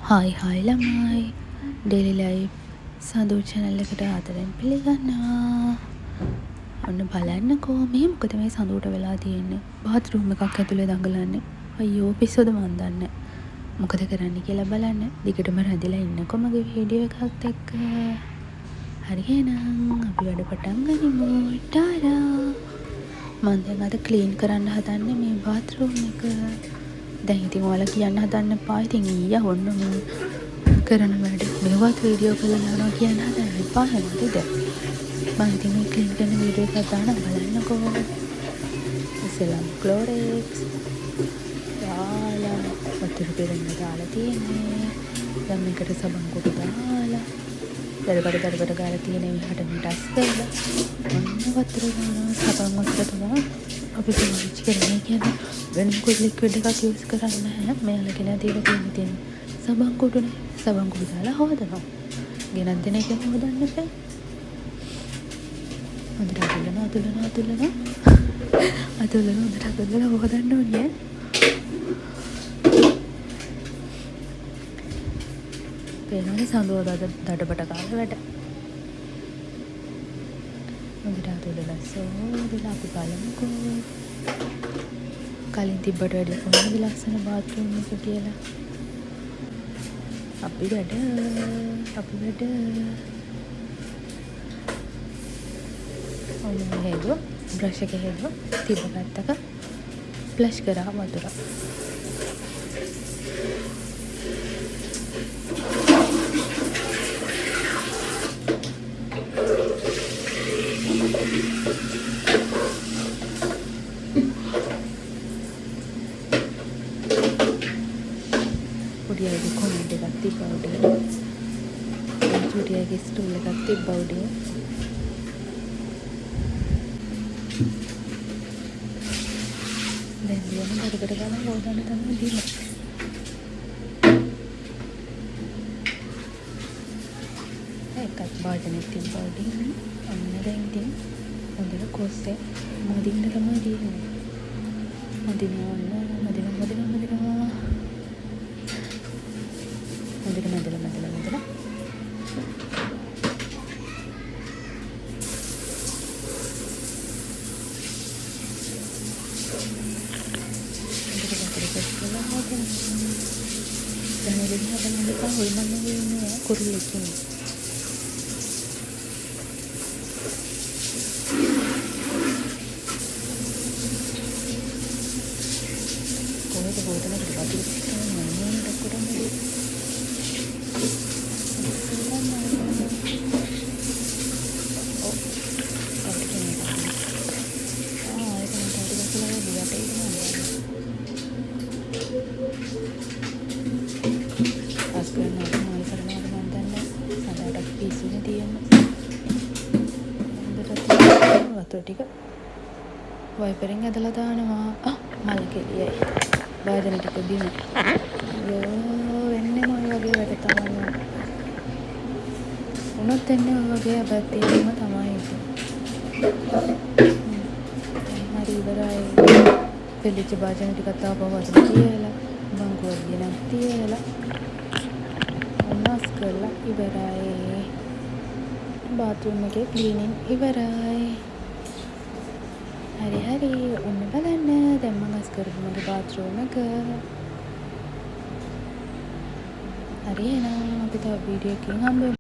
Hi ළමයි daily life සඳු channel එකට ආදරෙන් පිළිගන්නවා. ඔන්න බලන්නකෝ මේ මොකද මේ සඳුට වෙලා තියෙන්නේ. බාත් රූම් එකක් ඇතුලේ දඟලන්නේ. අයියෝ පිස්සුද මන් දන්නේ. මොකද කරන්න කියලා බලන්න. දිගටම රැඳිලා ඉන්නකෝ මගේ වීඩියෝ එකත් එක්ක. හරි එහෙනම් අපි වැඩ පටන් ගනිමු. ටාරා. මම දැන් අද ක්ලීන් කරන්න හදන්නේ මේ බාත් රූම් එක. දැන් ඉතින් ඔයාලා කියන්න හදන්න එපා. ඉතින් ඊයා ඔන්න මේ කරන වැඩ මේවත් වීඩියෝ කරලා දානවා කියන්න හදන්න එපා හැමදේද. මම ඉතින් මේ ක්ලීන් කරන වීඩියෝ එකක් දාන්න බලන්නකෝ. ඉස්සෙල්ලාම ක්ලෝරෙක්ස් දාලා වතුර පෙරන්න දාලා තියෙන්නේ. දැන් මේකට සබන් කොට දාලා දරබඩ ගාලා තියෙන විහට මිටස් කරලා ඔන්න වතුර දානවා. සබන් වතුර තමයි අපි පාවිච්චි කරන්නේ කියන්නේ වෙන මොකද ලික්විඩ් එකක් යූස් කරන්නේ නැහැ. මෙයාලගෙන දීලා තියෙන සබන් කුඩුනේ. සබන් කුඩු දාලා හොදනවා. ගෙනත් දෙන එක හොදන්න බෑ. හොඳට අතුලන හොඳට හොදන්න ඕනේ. පේනවනේ සඳුව දඩබඩ කාලා වැඩ. හොඳට අතුලන සෝදලා අපි බලමුකෝ. කලින් තිබ්බට වැඩිය කොහොමද ලස්සන බාත් රූම් එක කියලා. අපි වැඩ ඔන්න හේදුවා බ්‍රෂ් එක හේදුවා තිබ්බ පැත්තක ෆ්ලෂ් කරා වතුර. උඩියගේ කොමෙන්ට් එකක් තිබ්බා උඩිය. චූටියගේ ස්ටූල් එකක් තිබ්බා උඩිය. දැන් දියන බඩකට ගන්න හොදන්න තමයි දීලා. එකක් බාජනෙත් තිබ්බා උඩිය. අන්න දැන් ඉතින් හොඳට කොස්සේ මදින්න තමයි දීන්නේ. මදිනවා හොඳට මැදලා කුරුල්ලෙකින් කොහෙද හොදනකට වතුර මන්නේ ඩක්කොටන්නේ. වතුර ටික වයිපරෙන් ඇදලා දානවා. මල කෙලියයි වාදන ටික බිම වෙන්නේ මොන වගේ වැඩ තමයි උනොත් එන්නේ ඔය වගේ අපැත්තේම තමයි ඉතින්. හරි ඉවරයි. පෙළිච්ච වාදන ටිකත් ආපහු වතුර තියලා බංකුවක් ගෙනත් තියලා ඔන්නස් කරලා ඉවරයි. බාත් රූම් එකේ ක්ලීනින් ඉවරයි. හරි ඔන්න බලන්න දැන් මම අස් කරපු මගේ බාත් රූම් එක. හරි එහෙනම් අපි තව වීඩියෝ එකකින් හම්බ වෙමු.